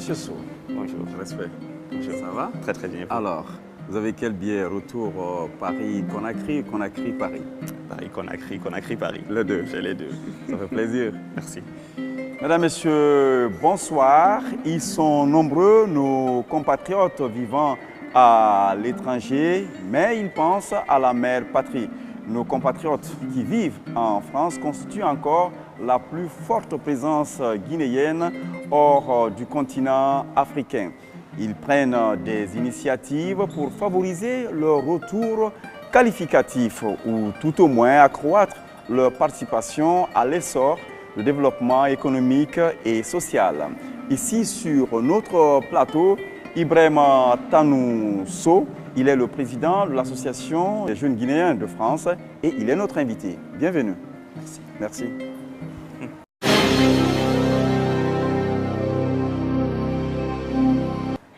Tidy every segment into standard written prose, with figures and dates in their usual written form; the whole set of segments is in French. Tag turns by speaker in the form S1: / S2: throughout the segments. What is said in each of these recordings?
S1: Monsieur So.
S2: Bonjour.
S1: Respect.
S2: Bonjour.
S1: Ça va?
S2: Très très bien.
S1: Alors, vous avez quel billet? Retour Paris-Conakry, Conakry-Paris?
S2: Paris-Conakry, Conakry-Paris.
S1: Les deux.
S2: J'ai les deux.
S1: Ça fait plaisir.
S2: Merci.
S1: Mesdames, Messieurs, bonsoir. Ils sont nombreux, nos compatriotes vivant à l'étranger, mais ils pensent à la mère patrie. Nos compatriotes qui vivent en France constituent encore la plus forte présence guinéenne hors du continent africain. Ils prennent des initiatives pour favoriser leur retour qualificatif ou tout au moins accroître leur participation à l'essor du développement économique et social. Ici sur notre plateau, Ibrahima Tanou So, il est le président de l'Association des jeunes Guinéens de France et il est notre invité. Bienvenue.
S2: Merci.
S1: Merci.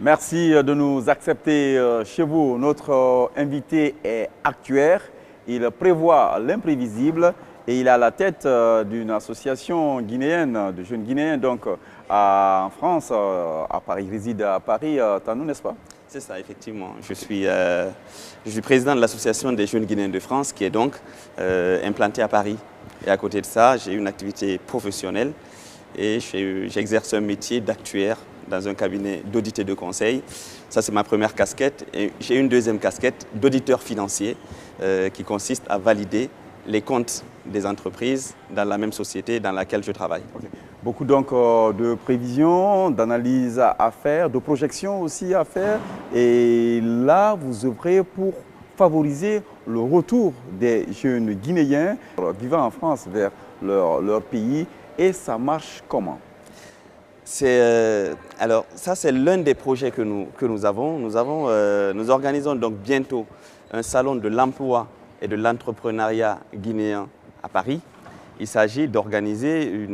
S1: Merci de nous accepter chez vous. Notre invité est actuaire, il prévoit l'imprévisible et il est à la tête d'une association guinéenne, de jeunes Guinéens donc en France, à Paris. Il réside à Paris, Tanou, n'est-ce pas?
S2: C'est ça, effectivement. Je suis président de l'Association des jeunes Guinéens de France qui est donc implantée à Paris. Et à côté de ça, j'ai une activité professionnelle et j'exerce un métier d'actuaire dans un cabinet d'audit et de conseil. Ça, c'est ma première casquette. Et j'ai une deuxième casquette d'auditeur financier qui consiste à valider les comptes des entreprises dans la même société dans laquelle je travaille.
S1: Okay. Beaucoup donc de prévisions, d'analyses à faire, de projections aussi à faire. Et là, vous œuvrez pour favoriser le retour des jeunes Guinéens vivant en France vers leur pays. Et ça marche comment?
S2: Alors, ça, c'est l'un des projets que nous avons. Nous organisons donc bientôt un salon de l'emploi et de l'entrepreneuriat guinéen à Paris. Il s'agit d'organiser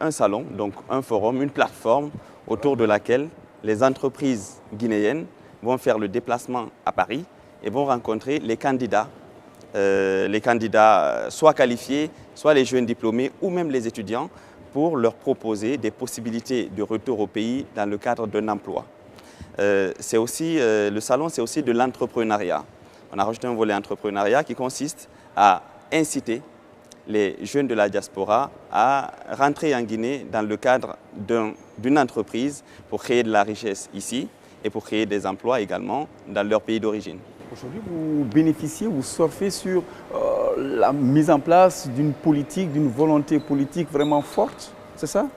S2: un salon, donc un forum, une plateforme autour de laquelle les entreprises guinéennes vont faire le déplacement à Paris et vont rencontrer les candidats soit qualifiés, soit les jeunes diplômés ou même les étudiants, pour leur proposer des possibilités de retour au pays dans le cadre d'un emploi. Le salon, c'est aussi de l'entrepreneuriat. On a rajouté un volet entrepreneuriat qui consiste à inciter les jeunes de la diaspora à rentrer en Guinée dans le cadre d'une entreprise pour créer de la richesse ici et pour créer des emplois également dans leur pays d'origine.
S1: Aujourd'hui, vous bénéficiez, vous surfez sur la mise en place d'une politique, d'une volonté politique vraiment forte, c'est ça?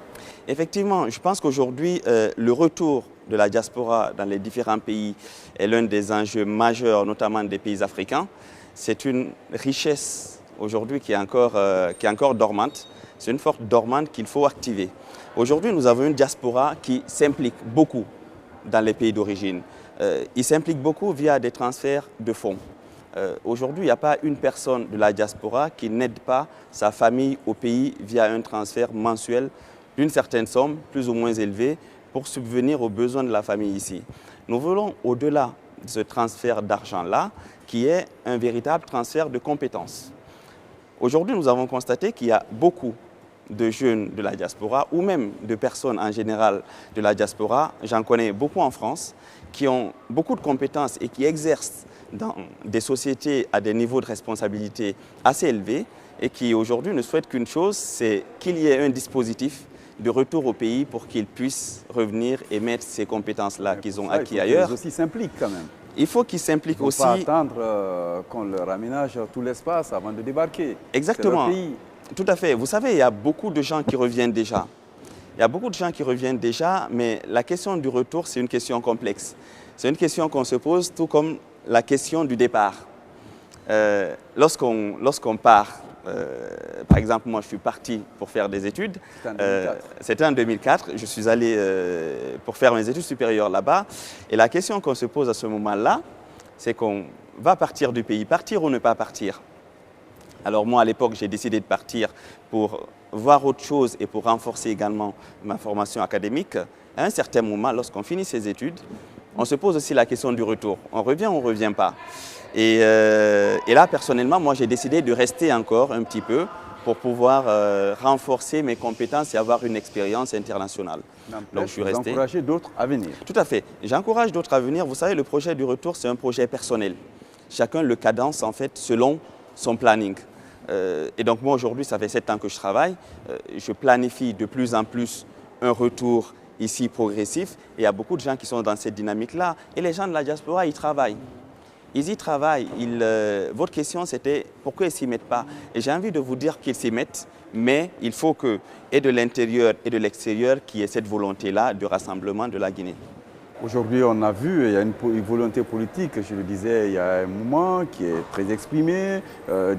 S2: Effectivement, je pense qu'aujourd'hui, le retour de la diaspora dans les différents pays est l'un des enjeux majeurs, notamment des pays africains. C'est une richesse aujourd'hui qui est encore dormante. C'est une force dormante qu'il faut activer. Aujourd'hui, nous avons une diaspora qui s'implique beaucoup dans les pays d'origine. Il s'implique beaucoup via des transferts de fonds. Aujourd'hui, il n'y a pas une personne de la diaspora qui n'aide pas sa famille au pays via un transfert mensuel d'une certaine somme, plus ou moins élevée, pour subvenir aux besoins de la famille ici. Nous voulons, au-delà de ce transfert d'argent-là, qui est un véritable transfert de compétences. Aujourd'hui, nous avons constaté qu'il y a beaucoup de jeunes de la diaspora, ou même de personnes en général de la diaspora, j'en connais beaucoup en France, qui ont beaucoup de compétences et qui exercent dans des sociétés à des niveaux de responsabilité assez élevés et qui aujourd'hui ne souhaitent qu'une chose, c'est qu'il y ait un dispositif de retour au pays pour qu'ils puissent revenir et mettre ces compétences-là qu'ils ont acquis ailleurs.
S1: Ils aussi s'impliquent quand même.
S2: Il faut qu'ils s'impliquent aussi.
S1: Il ne faut pas attendre qu'on leur aménage tout l'espace avant de débarquer.
S2: Exactement. Tout à fait. Vous savez, il y a beaucoup de gens qui reviennent déjà. Mais la question du retour, c'est une question complexe. C'est une question qu'on se pose, tout comme la question du départ. Lorsqu'on part, par exemple, moi je suis parti pour faire des études. C'était en 2004. Je suis allé pour faire mes études supérieures là-bas. Et la question qu'on se pose à ce moment-là, c'est qu'on va partir du pays, partir ou ne pas partir. Alors moi, à l'époque, j'ai décidé de partir pour voir autre chose et pour renforcer également ma formation académique. À un certain moment, lorsqu'on finit ses études, on se pose aussi la question du retour. On revient ou on ne revient pas? Et là, personnellement, moi, j'ai décidé de rester encore un petit peu pour pouvoir renforcer mes compétences et avoir une expérience internationale.
S1: Donc je suis resté. Vous encouragez d'autres à venir.
S2: Tout à fait. J'encourage d'autres à venir. Vous savez, le projet du retour, c'est un projet personnel. Chacun le cadence en fait selon son planning. Et donc moi aujourd'hui, ça fait 7 ans que je travaille. Je planifie de plus en plus un retour ici progressif. Et il y a beaucoup de gens qui sont dans cette dynamique-là. Et les gens de la diaspora, ils travaillent. Ils y travaillent. Votre question, c'était pourquoi ils ne s'y mettent pas. Et j'ai envie de vous dire qu'ils s'y mettent, mais il faut que, et de l'intérieur et de l'extérieur, qu'il y ait cette volonté-là de rassemblement de la Guinée.
S1: Aujourd'hui, on a vu, il y a une volonté politique, je le disais, il y a un moment qui est très exprimé.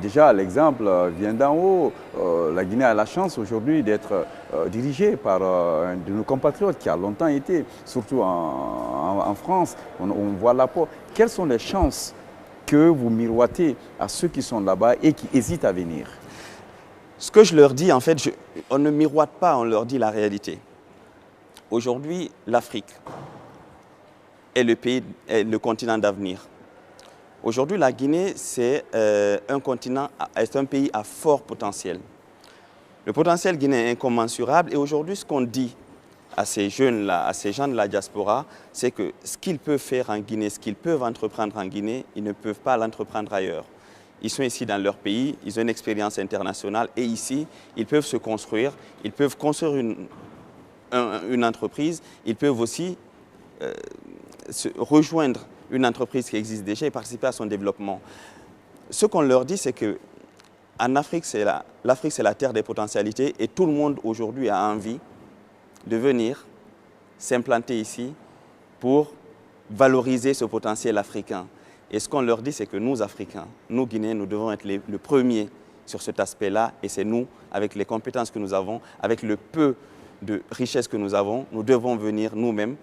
S1: Déjà, l'exemple vient d'en haut. La Guinée a la chance aujourd'hui d'être dirigée par un de nos compatriotes qui a longtemps été, surtout en France. On voit l'apport. Quelles sont les chances que vous miroitez à ceux qui sont là-bas et qui hésitent à venir?
S2: Ce que je leur dis, en fait, on ne miroite pas, on leur dit la réalité. Aujourd'hui, l'Afrique est le continent d'avenir. Aujourd'hui, la Guinée, c'est un pays à fort potentiel. Le potentiel guinéen est incommensurable et aujourd'hui, ce qu'on dit à ces jeunes-là, à ces gens de la diaspora, c'est que ce qu'ils peuvent faire en Guinée, ce qu'ils peuvent entreprendre en Guinée, ils ne peuvent pas l'entreprendre ailleurs. Ils sont ici dans leur pays, ils ont une expérience internationale et ici, ils peuvent se construire, ils peuvent construire une entreprise, ils peuvent aussi rejoindre une entreprise qui existe déjà et participer à son développement. Ce qu'on leur dit, c'est qu'en Afrique, l'Afrique, c'est la terre des potentialités et tout le monde aujourd'hui a envie de venir s'implanter ici pour valoriser ce potentiel africain. Et ce qu'on leur dit, c'est que nous, Africains, nous, Guinéens, nous devons être le premier sur cet aspect-là. Et c'est nous, avec les compétences que nous avons, avec le peu de richesses que nous avons, nous devons venir nous-mêmes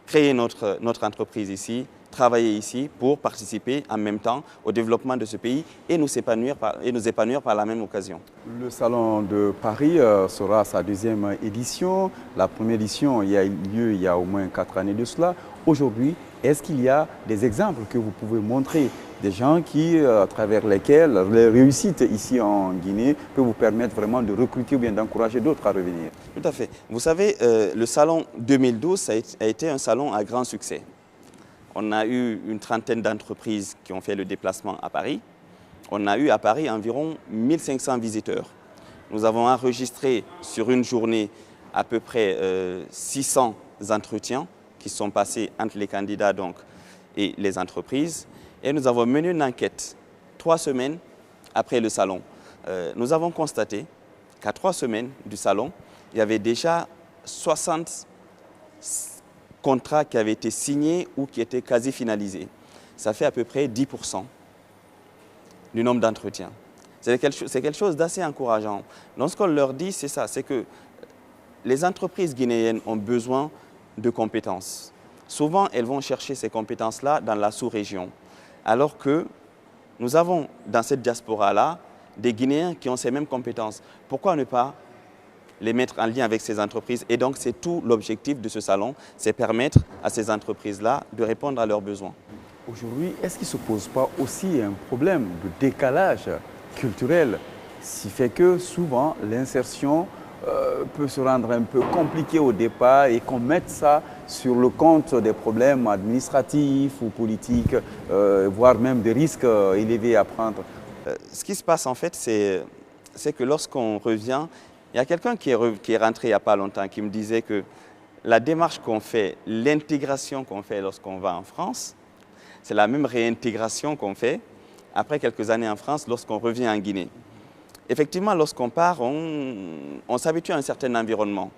S2: créer notre entreprise ici, travailler ici pour participer en même temps au développement de ce pays et nous épanouir par la même occasion.
S1: Le Salon de Paris sera sa deuxième édition. La première édition a eu lieu il y a au moins 4 années de cela. Aujourd'hui, est-ce qu'il y a des exemples que vous pouvez montrer, des gens à travers lesquels les réussites ici en Guinée peuvent vous permettre vraiment de recruter ou bien d'encourager d'autres à revenir?
S2: Tout à fait. Vous savez, le Salon 2012 a été un salon à grand succès. On a eu une trentaine d'entreprises qui ont fait le déplacement à Paris. On a eu à Paris environ 1500 visiteurs. Nous avons enregistré sur une journée à peu près 600 entretiens qui sont passés entre les candidats et les entreprises. Et nous avons mené une enquête 3 semaines après le salon. Nous avons constaté qu'à 3 semaines du salon, il y avait déjà 60 contrats qui avaient été signés ou qui étaient quasi finalisés. Ça fait à peu près 10% du nombre d'entretiens. C'est quelque chose d'assez encourageant. Donc ce qu'on leur dit, c'est ça, c'est que les entreprises guinéennes ont besoin de compétences. Souvent, elles vont chercher ces compétences-là dans la sous-région, alors que nous avons dans cette diaspora-là des Guinéens qui ont ces mêmes compétences. Pourquoi ne pas les mettre en lien avec ces entreprises? Et donc, c'est tout l'objectif de ce salon, c'est permettre à ces entreprises-là de répondre à leurs besoins.
S1: Aujourd'hui, est-ce qu'il ne se pose pas aussi un problème de décalage culturel, ce qui fait que souvent l'insertion peut se rendre un peu compliquée au départ et qu'on mette ça sur le compte des problèmes administratifs ou politiques, voire même des risques élevés à prendre?
S2: Ce qui se passe en fait, c'est que lorsqu'on revient, il y a quelqu'un qui est rentré il n'y a pas longtemps qui me disait que la démarche qu'on fait, l'intégration qu'on fait lorsqu'on va en France, c'est la même réintégration qu'on fait après quelques années en France lorsqu'on revient en Guinée. Effectivement, lorsqu'on part, on s'habitue à un certain environnement.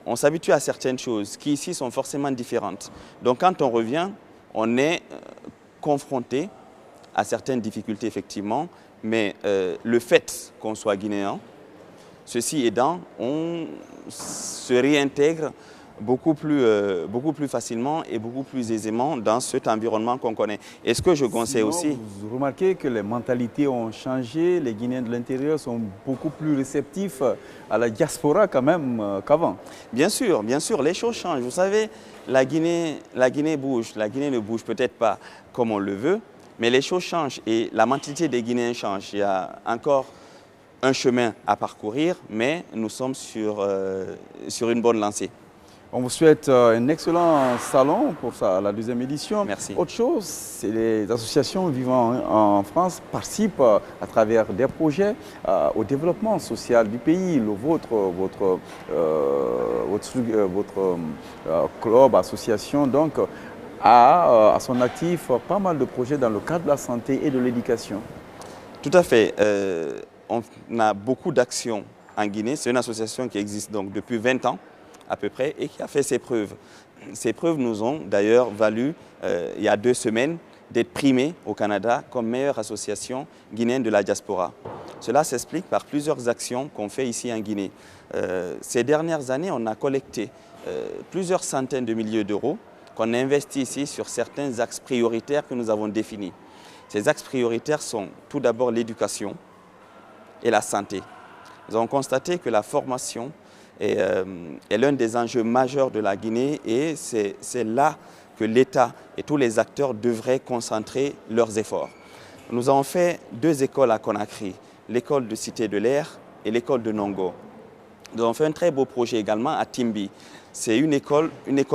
S2: On s'habitue à certaines choses qui ici sont forcément différentes. Donc quand on revient, on est confronté à certaines difficultés effectivement, mais le fait qu'on soit guinéen, ceci aidant, on se réintègre beaucoup plus facilement et beaucoup plus aisément dans cet environnement qu'on connaît. Et ce que je conseille aussi...
S1: Vous remarquez que les mentalités ont changé, les Guinéens de l'intérieur sont beaucoup plus réceptifs à la diaspora quand même qu'avant.
S2: Bien sûr, les choses changent. Vous savez, la Guinée bouge, la Guinée ne bouge peut-être pas comme on le veut, mais les choses changent et la mentalité des Guinéens change. Il y a encore un chemin à parcourir, mais nous sommes sur une bonne lancée.
S1: On vous souhaite un excellent salon pour la deuxième édition.
S2: Merci.
S1: Autre chose, c'est les associations vivant en France participent à travers des projets au développement social du pays. Votre club, association, donc, a à son actif pas mal de projets dans le cadre de la santé et de l'éducation.
S2: Tout à fait. On a beaucoup d'actions en Guinée. C'est une association qui existe donc depuis 20 ans à peu près et qui a fait ses preuves. Ces preuves nous ont d'ailleurs valu, il y a 2 semaines, d'être primés au Canada comme meilleure association guinéenne de la diaspora. Cela s'explique par plusieurs actions qu'on fait ici en Guinée. Ces dernières années, on a collecté plusieurs centaines de milliers d'euros qu'on a investis ici sur certains axes prioritaires que nous avons définis. Ces axes prioritaires sont tout d'abord l'éducation et la santé. Nous avons constaté que la formation est l'un des enjeux majeurs de la Guinée et c'est là que l'État et tous les acteurs devraient concentrer leurs efforts. Nous avons fait 2 écoles à Conakry, l'école de Cité de l'Air et l'école de Nongo. Nous avons fait un très beau projet également à Timbi. C'est une école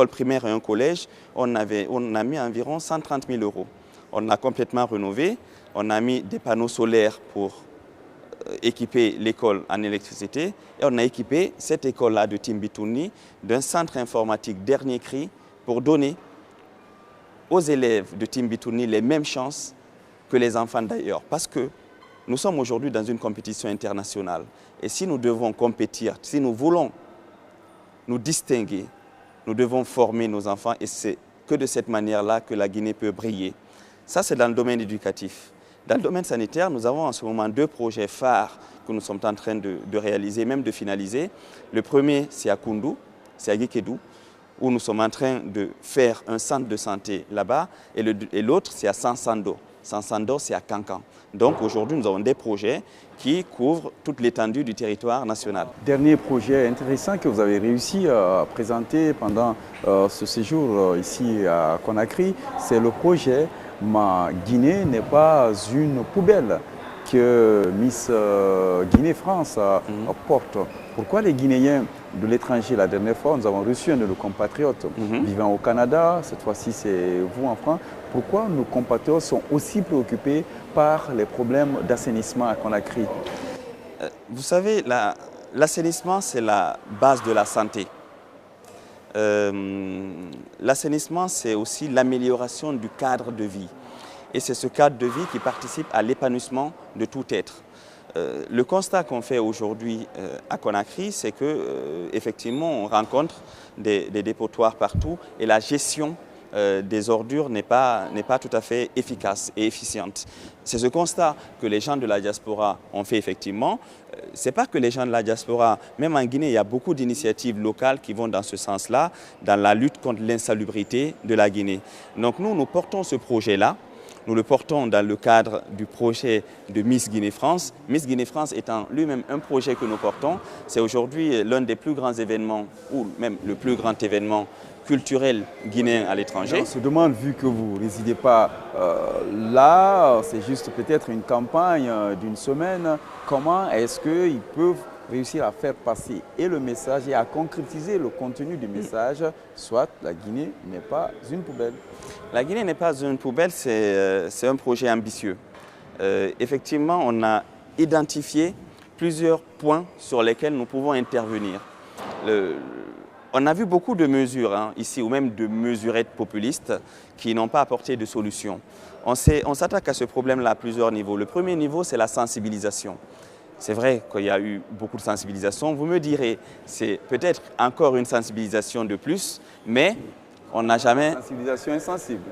S2: primaire et un collège. On a mis environ 130 000 euros. On l'a complètement rénové. On a mis des panneaux solaires pour équiper l'école en électricité et on a équipé cette école-là de Timbitouni d'un centre informatique dernier cri pour donner aux élèves de Timbitouni les mêmes chances que les enfants d'ailleurs. Parce que nous sommes aujourd'hui dans une compétition internationale et si nous devons compétir, si nous voulons nous distinguer, nous devons former nos enfants et c'est que de cette manière-là que la Guinée peut briller. Ça, c'est dans le domaine éducatif. Dans le domaine sanitaire, nous avons en ce moment 2 projets phares que nous sommes en train de réaliser, même de finaliser. Le premier, c'est à Koundou, c'est à Guékédou, où nous sommes en train de faire un centre de santé là-bas. Et l'autre, c'est à Sansando. Sansando, c'est à Kankan. Donc aujourd'hui, nous avons des projets qui couvrent toute l'étendue du territoire national.
S1: Dernier projet intéressant que vous avez réussi à présenter pendant ce séjour ici à Conakry, c'est le projet « Ma Guinée n'est pas une poubelle » que Miss Guinée France porte. Pourquoi les Guinéens de l'étranger, la dernière fois, nous avons reçu un de nos compatriotes vivant au Canada, cette fois-ci c'est vous en France. Pourquoi nos compatriotes sont aussi préoccupés par les problèmes d'assainissement à Conakry?
S2: Vous savez, l'assainissement, c'est la base de la santé. L'assainissement, c'est aussi l'amélioration du cadre de vie. Et c'est ce cadre de vie qui participe à l'épanouissement de tout être. Le constat qu'on fait aujourd'hui à Conakry, c'est qu'effectivement, on rencontre des dépotoirs partout et la gestion des ordures n'est pas tout à fait efficace et efficiente. C'est ce constat que les gens de la diaspora ont fait effectivement. Ce n'est pas que les gens de la diaspora, même en Guinée, il y a beaucoup d'initiatives locales qui vont dans ce sens-là, dans la lutte contre l'insalubrité de la Guinée. Donc nous portons ce projet-là. Nous le portons dans le cadre du projet de Miss Guinée France. Miss Guinée France étant lui-même un projet que nous portons, c'est aujourd'hui l'un des plus grands événements, ou même le plus grand événement culturel guinéen à l'étranger.
S1: On se demande, vu que vous ne résidez pas là, c'est juste peut-être une campagne d'une semaine, comment est-ce qu'ils peuvent réussir à faire passer et le message et à concrétiser le contenu du message, soit la Guinée n'est pas une poubelle.
S2: La Guinée n'est pas une poubelle, c'est un projet ambitieux. Effectivement, on a identifié plusieurs points sur lesquels nous pouvons intervenir. On a vu beaucoup de mesures ici, ou même de mesurettes populistes qui n'ont pas apporté de solution. On s'attaque à ce problème-là à plusieurs niveaux. Le premier niveau, c'est la sensibilisation. C'est vrai qu'il y a eu beaucoup de sensibilisation. Vous me direz, c'est peut-être encore une sensibilisation de plus, mais on n'a jamais...
S1: Sensibilisation insensible.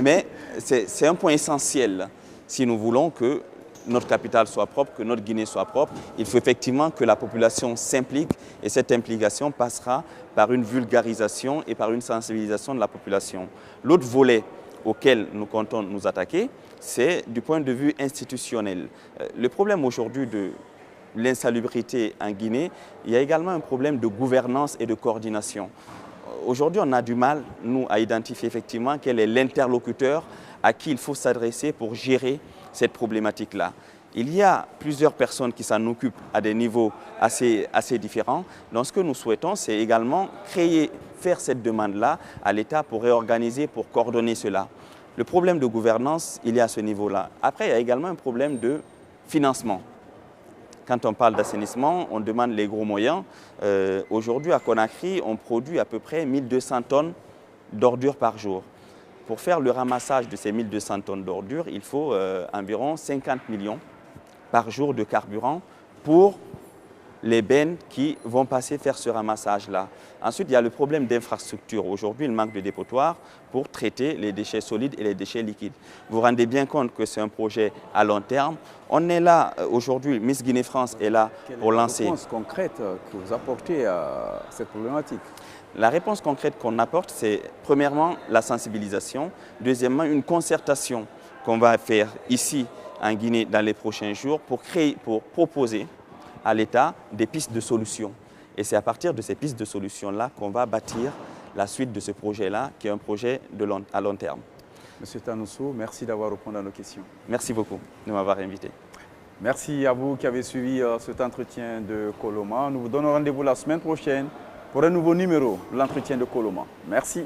S2: Mais c'est un point essentiel. Si nous voulons que notre capitale soit propre, que notre Guinée soit propre, il faut effectivement que la population s'implique et cette implication passera par une vulgarisation et par une sensibilisation de la population. L'autre volet auquel nous comptons nous attaquer, c'est du point de vue institutionnel. Le problème aujourd'hui de l'insalubrité en Guinée, il y a également un problème de gouvernance et de coordination. Aujourd'hui, on a du mal, nous, à identifier effectivement quel est l'interlocuteur à qui il faut s'adresser pour gérer cette problématique-là. Il y a plusieurs personnes qui s'en occupent à des niveaux assez différents. Donc ce que nous souhaitons, c'est également faire cette demande-là à l'État pour réorganiser, pour coordonner cela. Le problème de gouvernance, il est à ce niveau-là. Après, il y a également un problème de financement. Quand on parle d'assainissement, on demande les gros moyens. Aujourd'hui, à Conakry, on produit à peu près 1200 tonnes d'ordures par jour. Pour faire le ramassage de ces 1200 tonnes d'ordures, il faut environ 50 millions par jour de carburant pour les bennes qui vont passer faire ce ramassage-là. Ensuite, il y a le problème d'infrastructure. Aujourd'hui, il manque de dépotoirs pour traiter les déchets solides et les déchets liquides. Vous vous rendez bien compte que c'est un projet à long terme. On est là aujourd'hui, Miss Guinée France est là pour lancer.
S1: Quelle est la réponse concrète que vous apportez à cette problématique?
S2: La réponse concrète qu'on apporte, c'est premièrement la sensibilisation, deuxièmement une concertation qu'on va faire ici en Guinée dans les prochains jours pour proposer à l'État des pistes de solutions. Et c'est à partir de ces pistes de solutions-là qu'on va bâtir la suite de ce projet-là, qui est un projet à long terme.
S1: Monsieur Tanousou, merci d'avoir répondu à nos questions.
S2: Merci beaucoup de m'avoir invité.
S1: Merci à vous qui avez suivi cet entretien de Koloma. Nous vous donnons rendez-vous la semaine prochaine pour un nouveau numéro de l'entretien de Koloma. Merci.